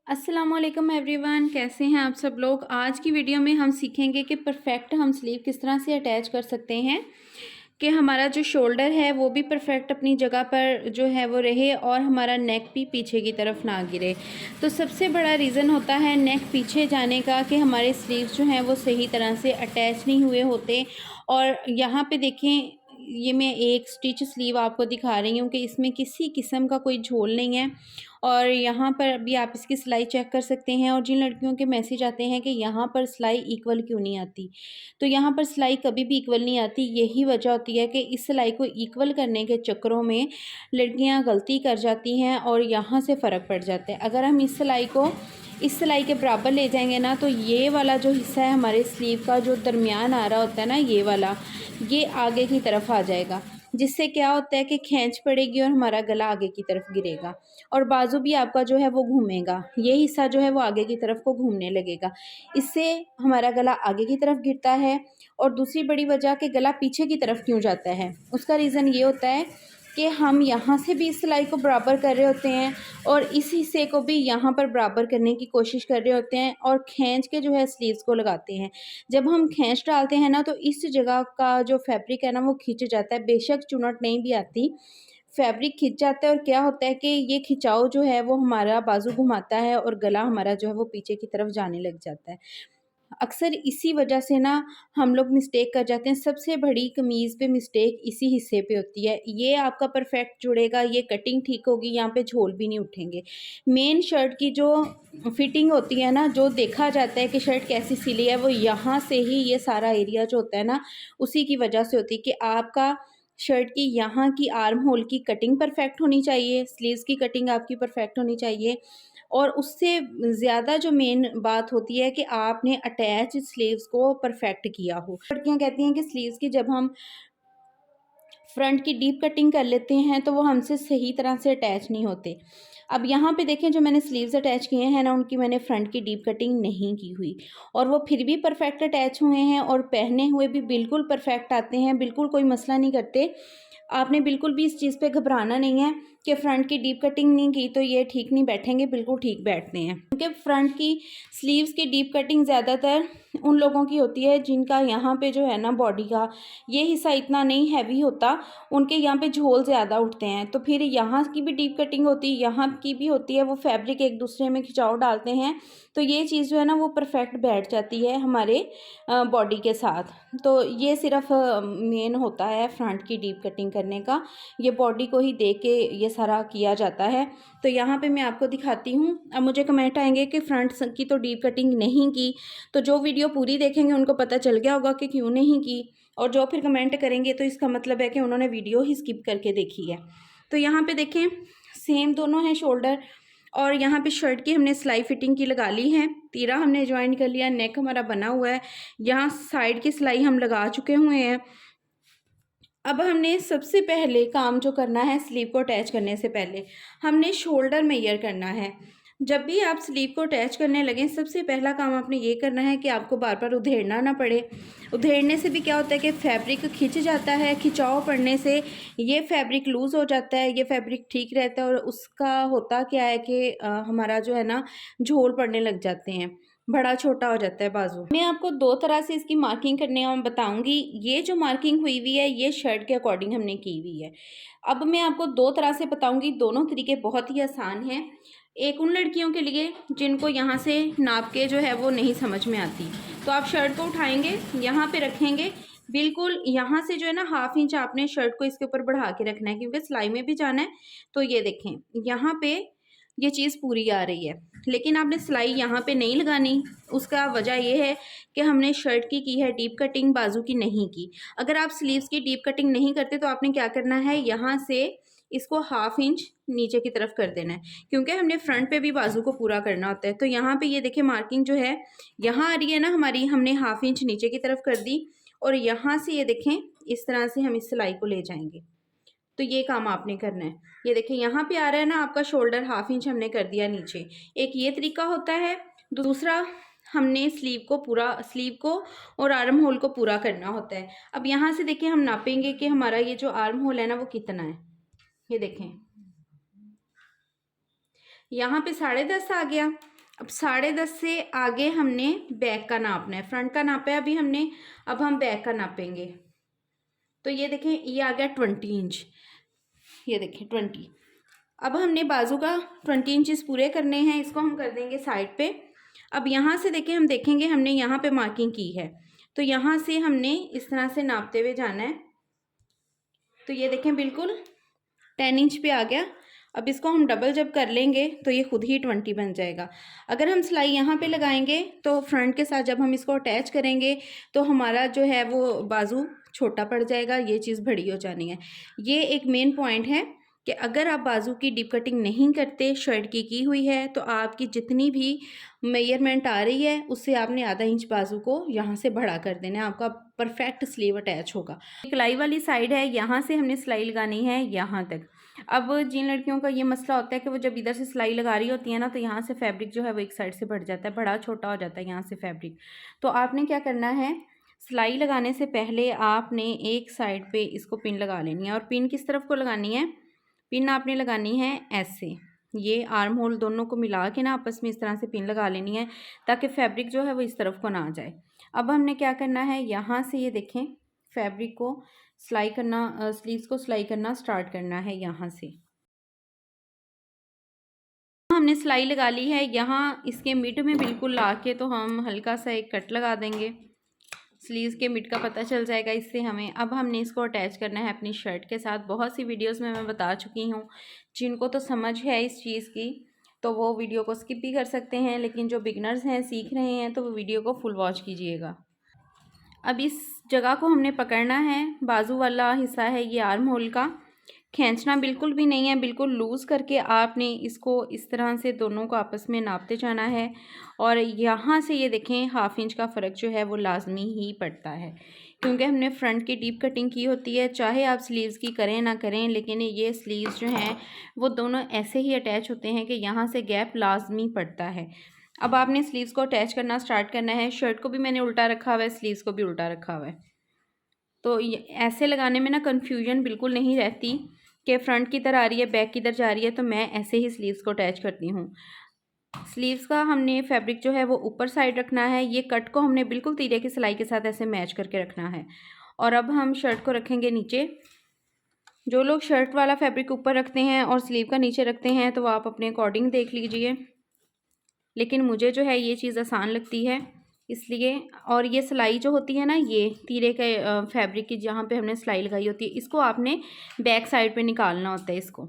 अस्सलामुअलैकुम एवरीवन, कैसे हैं आप सब लोग। आज की वीडियो में हम सीखेंगे कि परफेक्ट हम स्लीव किस तरह से अटैच कर सकते हैं कि हमारा जो शोल्डर है वो भी परफेक्ट अपनी जगह पर जो है वो रहे और हमारा नेक भी पीछे की तरफ ना गिरे। तो सबसे बड़ा रीज़न होता है नेक पीछे जाने का कि हमारे स्लीव्स जो हैं वो सही तरह से अटैच नहीं हुए होते। और यहाँ पे देखें, ये मैं एक स्टिच स्लीव आपको दिखा रही हूँ कि इसमें किसी किस्म का कोई झोल नहीं है। और यहाँ पर भी आप इसकी सिलाई चेक कर सकते हैं। और जिन लड़कियों के मैसेज आते हैं कि यहाँ पर सिलाई इक्वल क्यों नहीं आती, तो यहाँ पर सिलाई कभी भी इक्वल नहीं आती। यही वजह होती है कि इस सिलाई को इक्वल करने के चक्करों में लड़कियाँ गलती कर जाती हैं और यहाँ से फ़र्क पड़ जाता है। अगर हम इस सिलाई के बराबर ले जाएंगे ना, तो ये वाला जो हिस्सा है हमारे स्लीव का जो दरमियान आ रहा होता है ना, ये वाला, ये आगे की तरफ आ जाएगा, जिससे क्या होता है कि खींच पड़ेगी और हमारा गला आगे की तरफ गिरेगा और बाजू भी आपका जो है वो घूमेगा। ये हिस्सा जो है वो आगे की तरफ को घूमने लगेगा, इससे हमारा गला आगे की तरफ गिरता है। और दूसरी बड़ी वजह कि गला पीछे की तरफ क्यों जाता है, उसका रीज़न ये होता है कि हम यहाँ से भी इस सिलाई को बराबर कर रहे होते हैं और इस हिस्से को भी यहाँ पर बराबर करने की कोशिश कर रहे होते हैं और खींच के जो है स्लीव्स को लगाते हैं। जब हम खींच डालते हैं ना, तो इस जगह का जो फैब्रिक है ना वो खिंच जाता है। बेशक चुनट नहीं भी आती, फैब्रिक खिंच जाता है। और क्या होता है कि ये खिंचाव जो है वो हमारा बाजू घुमाता है और गला हमारा जो है वो पीछे की तरफ जाने लग जाता है। अक्सर इसी वजह से ना हम लोग मिस्टेक कर जाते हैं। सबसे बड़ी कमीज़ पे मिस्टेक इसी हिस्से पे होती है। ये आपका परफेक्ट जुड़ेगा, ये कटिंग ठीक होगी, यहाँ पे झोल भी नहीं उठेंगे। मेन शर्ट की जो फिटिंग होती है ना, जो देखा जाता है कि शर्ट कैसी सिली है, वो यहाँ से ही ये सारा एरिया जो होता है ना, उसी की वजह से होती है कि आपका शर्ट की यहाँ की आर्म होल की कटिंग परफेक्ट होनी चाहिए, स्लीव्स की कटिंग आपकी परफेक्ट होनी चाहिए। और उससे ज़्यादा जो मेन बात होती है कि आपने अटैच स्लीव्स को परफेक्ट किया हो। लड़कियाँ कहती हैं कि स्लीव्स की जब हम फ्रंट की डीप कटिंग कर लेते हैं तो वो हमसे सही तरह से अटैच नहीं होते। अब यहाँ पे देखें, जो मैंने स्लीव्स अटैच किए हैं ना, उनकी मैंने फ्रंट की डीप कटिंग नहीं की हुई और वो फिर भी परफेक्ट अटैच हुए हैं और पहने हुए भी बिल्कुल परफेक्ट आते हैं, बिल्कुल कोई मसला नहीं करते। आपने बिल्कुल भी इस चीज़ पे घबराना नहीं है कि फ्रंट की डीप कटिंग नहीं की तो ये ठीक नहीं बैठेंगे, बिल्कुल ठीक बैठते हैं। क्योंकि फ्रंट की स्लीव्स की डीप कटिंग ज़्यादातर उन लोगों की होती है जिनका यहाँ पे जो है ना बॉडी का ये हिस्सा इतना नहीं हैवी होता, उनके यहाँ पे झोल ज़्यादा उठते हैं। तो फिर यहाँ की भी डीप कटिंग होती है, यहाँ की भी होती है, वो फैब्रिक एक दूसरे में खिंचाव डालते हैं, तो ये चीज़ जो है ना वो परफेक्ट बैठ जाती है हमारे बॉडी के साथ। तो ये सिर्फ मेन होता है फ्रंट की डीप कटिंग करने का, ये बॉडी को ही देख के ये सारा किया जाता है। तो यहाँ पे मैं आपको दिखाती हूँ। अब मुझे कमेंट आएंगे कि फ्रंट की तो डीप कटिंग नहीं की, तो जो वीडियो पूरी देखेंगे उनको पता चल गया होगा कि क्यों नहीं की, और जो फिर कमेंट करेंगे तो इसका मतलब है कि उन्होंने वीडियो ही स्किप करके देखी है। तो यहाँ पे देखें, सेम दोनों हैं शोल्डर, और यहाँ पे शर्ट की हमने सिलाई फिटिंग की लगा ली है, तीरा हमने ज्वाइन कर लिया, नेक हमारा बना हुआ है, यहाँ साइड की सिलाई हम लगा चुके हुए हैं। अब हमने सबसे पहले काम जो करना है, स्लीव को अटैच करने से पहले हमने शोल्डर मेजर करना है। जब भी आप स्लीव को अटैच करने लगें, सबसे पहला काम आपने ये करना है कि आपको बार बार उधेड़ना ना पड़े। उधेड़ने से भी क्या होता है कि फैब्रिक खिंच जाता है, खिंचाव पड़ने से ये फैब्रिक लूज़ हो जाता है, ये फैब्रिक ठीक रहता है और उसका होता क्या है कि हमारा जो है ना झोल पड़ने लग जाते हैं, बड़ा छोटा हो जाता है बाजू। मैं आपको दो तरह से इसकी मार्किंग करने में बताऊंगी। ये जो मार्किंग हुई हुई है ये शर्ट के अकॉर्डिंग हमने की हुई है। अब मैं आपको दो तरह से बताऊंगी, दोनों तरीके बहुत ही आसान हैं। एक उन लड़कियों के लिए जिनको यहाँ से नाप के जो है वो नहीं समझ में आती, तो आप शर्ट को उठाएंगे, यहाँ पे रखेंगे, बिल्कुल यहाँ से जो है ना 1/2 इंच आपने शर्ट को इसके ऊपर बढ़ा के रखना है, क्योंकि सिलाई में भी जाना है। तो ये देखें, यहाँ पे ये चीज़ पूरी आ रही है, लेकिन आपने सिलाई यहाँ पे नहीं लगानी। उसका वजह ये है कि हमने शर्ट की है डीप कटिंग, बाजू की नहीं की। अगर आप स्लीव्स की डीप कटिंग नहीं करते तो आपने क्या करना है, यहाँ से इसको 1/2 इंच नीचे की तरफ कर देना है, क्योंकि हमने फ्रंट पे भी बाजू को पूरा करना होता है। तो यहाँ पे ये देखिए, मार्किंग जो है यहाँ आ रही है ना हमारी, हमने 1/2 इंच नीचे की तरफ कर दी और यहाँ से ये देखें इस तरह से हम इस सिलाई को ले जाएंगे। तो ये काम आपने करना है। ये देखिए यहाँ पे आ रहा है ना आपका शोल्डर, 1/2 इंच हमने कर दिया नीचे। एक ये तरीका होता है। दूसरा, हमने स्लीव को और आर्म होल को पूरा करना होता है। अब यहाँ से देखिए, हम नापेंगे कि हमारा ये जो आर्म होल है ना वो कितना है। ये देखें, यहाँ पे 10.5 आ गया। अब 10.5 से आगे हमने बैक का नापना है, फ्रंट का नापा है अभी हमने, अब हम बैक का नापेंगे। तो ये देखें ये आ गया 20 इंच, ये देखें 20। अब हमने बाजू का 20 इंचेस पूरे करने हैं, इसको हम कर देंगे साइड पे। अब यहाँ से देखें, हम देखेंगे हमने यहाँ पे मार्किंग की है, तो यहाँ से हमने इस तरह से नापते हुए जाना है। तो ये देखें बिल्कुल 10 इंच पे आ गया। अब इसको हम डबल जब कर लेंगे तो ये खुद ही 20 बन जाएगा। अगर हम सिलाई यहाँ पे लगाएंगे तो फ्रंट के साथ जब हम इसको अटैच करेंगे तो हमारा जो है वो बाजू छोटा पड़ जाएगा, ये चीज़ बड़ी हो जानी है। ये एक मेन पॉइंट है कि अगर आप बाजू की डीप कटिंग नहीं करते, शर्ट की हुई है, तो आपकी जितनी भी मेजरमेंट आ रही है उससे आपने आधा इंच बाजू को यहाँ से बढ़ा कर देना है, आपका परफेक्ट स्लीव अटैच होगा। सिलाई वाली साइड है, यहाँ से हमने सिलाई लगानी है यहाँ तक। अब जिन लड़कियों का ये मसला होता है कि वो जब इधर से सिलाई लगा रही होती है ना, तो यहाँ से फैब्रिक जो है वो एक साइड से बढ़ जाता है, बड़ा छोटा हो जाता है यहाँ से फैब्रिक। तो आपने क्या करना है, सिलाई लगाने से पहले आपने एक साइड पे इसको पिन लगा लेनी है। और पिन किस तरफ को लगानी है, पिन आपने लगानी है ऐसे, ये आर्म होल दोनों को मिला के ना आपस में इस तरह से पिन लगा लेनी है, ताकि फैब्रिक जो है वो इस तरफ को ना आ जाए। अब हमने क्या करना है, यहाँ से ये देखें फैब्रिक को सिलाई करना, स्लीव्स को सिलाई करना स्टार्ट करना है। यहाँ से हमने सिलाई लगा ली है, यहाँ इसके मिड में बिल्कुल ला के तो हम हल्का सा एक कट लगा देंगे, स्लीव्स के मिड का पता चल जाएगा इससे हमें। अब हमने इसको अटैच करना है अपनी शर्ट के साथ। बहुत सी वीडियोस में मैं बता चुकी हूँ, जिनको तो समझ है इस चीज़ की तो वो वीडियो को स्किप भी कर सकते हैं, लेकिन जो बिगनर्स हैं, सीख रहे हैं, तो वो वीडियो को फुल वॉच कीजिएगा। अब इस जगह को हमने पकड़ना है, बाजू वाला हिस्सा है ये आर्म होल का, खींचना बिल्कुल भी नहीं है, बिल्कुल लूज़ करके आपने इसको इस तरह से दोनों को आपस में नापते जाना है। और यहाँ से ये देखें 1/2 इंच का फ़र्क जो है वो लाजमी ही पड़ता है, क्योंकि हमने फ्रंट की डीप कटिंग की होती है। चाहे आप स्लीव्स की करें ना करें, लेकिन ये स्लीव्स जो हैं वो दोनों ऐसे ही अटैच होते हैं कि यहाँ से गैप लाजमी पड़ता है। अब आपने स्लीव्स को अटैच करना स्टार्ट करना है। शर्ट को भी मैंने उल्टा रखा हुआ है, स्लीव्स को भी उल्टा रखा हुआ है। तो ऐसे लगाने में ना कन्फ्यूजन बिल्कुल नहीं रहती कि फ्रंट की तरह आ रही है, बैक किधर जा रही है। तो मैं ऐसे ही स्लीव्स को अटैच करती हूँ। स्लीव्स का हमने फैब्रिक जो है वो ऊपर साइड रखना है, ये कट को हमने बिल्कुल तीरे की सिलाई के साथ ऐसे मैच करके रखना है। और अब हम शर्ट को रखेंगे नीचे। जो लोग शर्ट वाला फैब्रिक ऊपर रखते हैं और स्लीव का नीचे रखते हैं, तो आप अपने अकॉर्डिंग देख लीजिए, लेकिन मुझे जो है ये चीज़ आसान लगती है इसलिए। और ये सिलाई जो होती है ना, ये तीरे के फैब्रिक की जहाँ पे हमने सिलाई लगाई होती है, इसको आपने बैक साइड पे निकालना होता है इसको।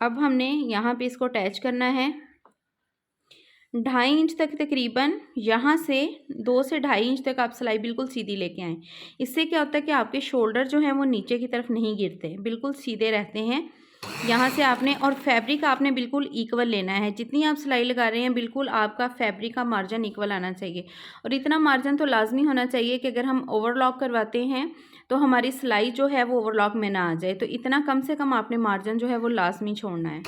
अब हमने यहाँ पे इसको अटैच करना है 2.5 इंच तक तकरीबन। यहाँ से 2 से 2.5 इंच तक आप सिलाई बिल्कुल सीधी लेके आएँ। इससे क्या होता है कि आपके शोल्डर जो हैं वो नीचे की तरफ नहीं गिरते, बिल्कुल सीधे रहते हैं। यहाँ से आपने, और फैब्रिक आपने बिल्कुल इक्वल लेना है, जितनी आप सिलाई लगा रहे हैं बिल्कुल आपका फैब्रिक का मार्जिन इक्वल आना चाहिए। और इतना मार्जिन तो लाजमी होना चाहिए कि अगर हम ओवरलॉक करवाते हैं तो हमारी सिलाई जो है वो ओवरलॉक में ना आ जाए। तो इतना कम से कम आपने मार्जिन जो है वो लाजमी छोड़ना है।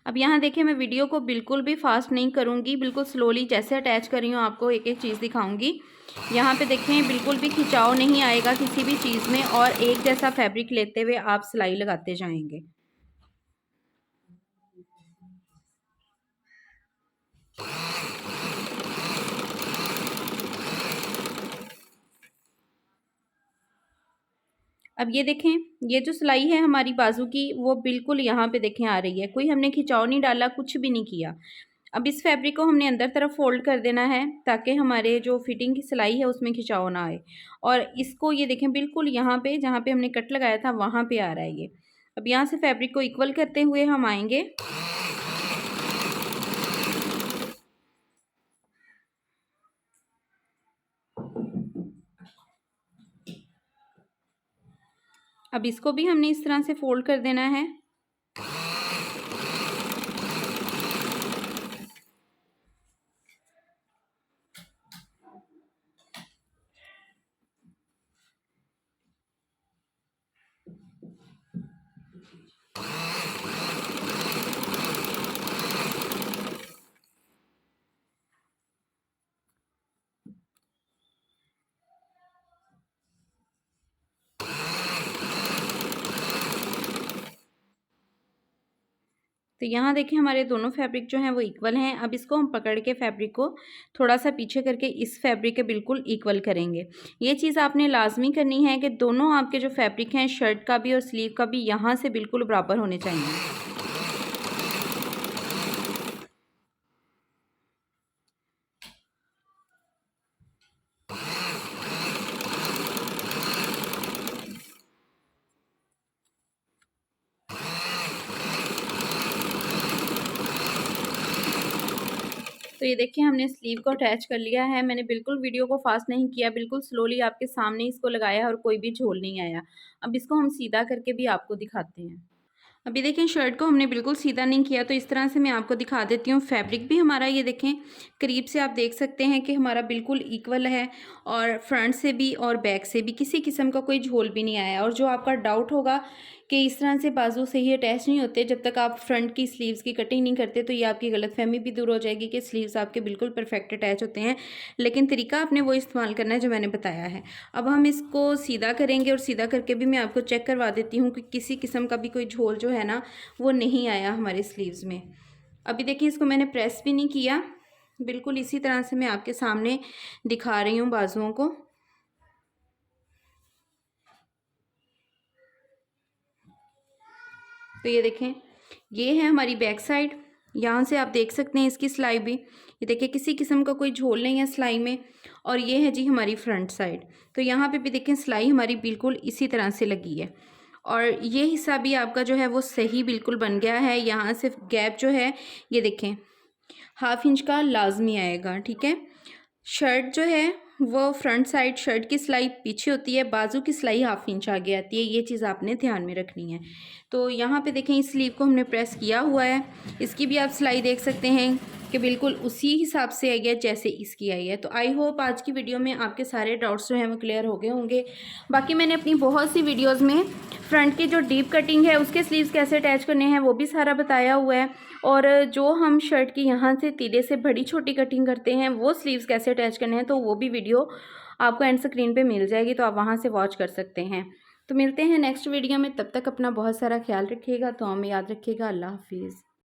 अब यहाँ देखिए, मैं वीडियो को बिल्कुल भी फास्ट नहीं करूँगी, बिल्कुल स्लोली जैसे अटैच कर रही हूँ आपको एक एक चीज़ दिखाऊँगी। यहाँ पे देखें बिल्कुल भी खिंचाव नहीं आएगा किसी भी चीज़ में, और एक जैसा फैब्रिक लेते हुए आप सिलाई लगाते जाएंगे। अब ये देखें, ये जो सिलाई है हमारी बाजू की वो बिल्कुल यहाँ पे देखें आ रही है, कोई हमने खिंचाव नहीं डाला, कुछ भी नहीं किया। अब इस फैब्रिक को हमने अंदर तरफ फोल्ड कर देना है ताकि हमारे जो फिटिंग की सिलाई है उसमें खिंचाव ना आए। और इसको ये देखें बिल्कुल यहाँ पे जहाँ पे हमने कट लगाया था वहाँ पे आ रहा है ये। अब यहाँ से फैब्रिक को इक्वल करते हुए हम आएंगे। अब इसको भी हमने इस तरह से फोल्ड कर देना है। तो यहाँ देखिए हमारे दोनों फैब्रिक जो हैं वो इक्वल हैं। अब इसको हम पकड़ के फैब्रिक को थोड़ा सा पीछे करके इस फैब्रिक के बिल्कुल इक्वल करेंगे। ये चीज़ आपने लाजमी करनी है कि दोनों आपके जो फैब्रिक हैं शर्ट का भी और स्लीव का भी यहाँ से बिल्कुल बराबर होने चाहिए। तो ये देखिए हमने स्लीव को अटैच कर लिया है। मैंने बिल्कुल वीडियो को फास्ट नहीं किया, बिल्कुल स्लोली आपके सामने इसको लगाया और कोई भी झोल नहीं आया। अब इसको हम सीधा करके भी आपको दिखाते हैं। अभी देखें शर्ट को हमने बिल्कुल सीधा नहीं किया, तो इस तरह से मैं आपको दिखा देती हूँ। फैब्रिक भी हमारा ये देखें करीब से आप देख सकते हैं कि हमारा बिल्कुल इक्वल है, और फ्रंट से भी और बैक से भी किसी किस्म का कोई झोल भी नहीं आया। और जो आपका डाउट होगा कि इस तरह से बाजू सही अटैच नहीं होते जब तक आप फ्रंट की स्लीव्स की कटिंग नहीं करते, तो ये आपकी गलतफहमी भी दूर हो जाएगी कि स्लीव्स आपके बिल्कुल परफेक्ट अटैच होते हैं। लेकिन तरीका आपने वो इस्तेमाल करना है जो मैंने बताया है। अब हम इसको सीधा करेंगे, और सीधा करके भी मैं आपको चेक करवा देती हूँ कि किसी किस्म का भी कोई झोल जो है ना वो नहीं आया हमारे स्लीव्स में। अभी देखिए इसको मैंने प्रेस भी नहीं किया, बिल्कुल इसी तरह से मैं आपके सामने दिखा रही हूँ बाजुओं को। तो ये देखें ये है हमारी बैक साइड। यहाँ से आप देख सकते हैं इसकी सिलाई भी, ये देखिए किसी किस्म का कोई झोल नहीं है सिलाई में। और ये है जी हमारी फ्रंट साइड। तो यहाँ पे भी देखें सिलाई हमारी बिल्कुल इसी तरह से लगी है, और ये हिस्सा भी आपका जो है वो सही बिल्कुल बन गया है। यहाँ से गैप जो है ये देखें 1/2 इंच का लाजमी आएगा, ठीक है। शर्ट जो है वो फ्रंट साइड शर्ट की सिलाई पीछे होती है, बाजू की सिलाई 1/2 इंच आगे आती है। ये चीज़ आपने ध्यान में रखनी है। तो यहाँ पे देखें इस स्लीव को हमने प्रेस किया हुआ है, इसकी भी आप सिलाई देख सकते हैं कि बिल्कुल उसी हिसाब से आई है जैसे इसकी आई है। तो आई होप आज की वीडियो में आपके सारे डाउट्स जो हैं वो क्लियर हो गए होंगे। बाकी मैंने अपनी बहुत सी वीडियोज़ में फ्रंट की जो डीप कटिंग है उसके स्लीव्स कैसे अटैच करने हैं वो भी सारा बताया हुआ है, और जो हम शर्ट की यहाँ से तीले से बड़ी छोटी कटिंग करते हैं वो स्लीव्स कैसे अटैच करने हैं, तो वो भी वीडियो आपको एंड स्क्रीन पे मिल जाएगी, तो आप वहाँ से वॉच कर सकते हैं। तो मिलते हैं नेक्स्ट वीडियो में, तब तक अपना बहुत सारा ख्याल रखिएगा। तो हमें याद रखिएगा। अल्लाह हाफिज़।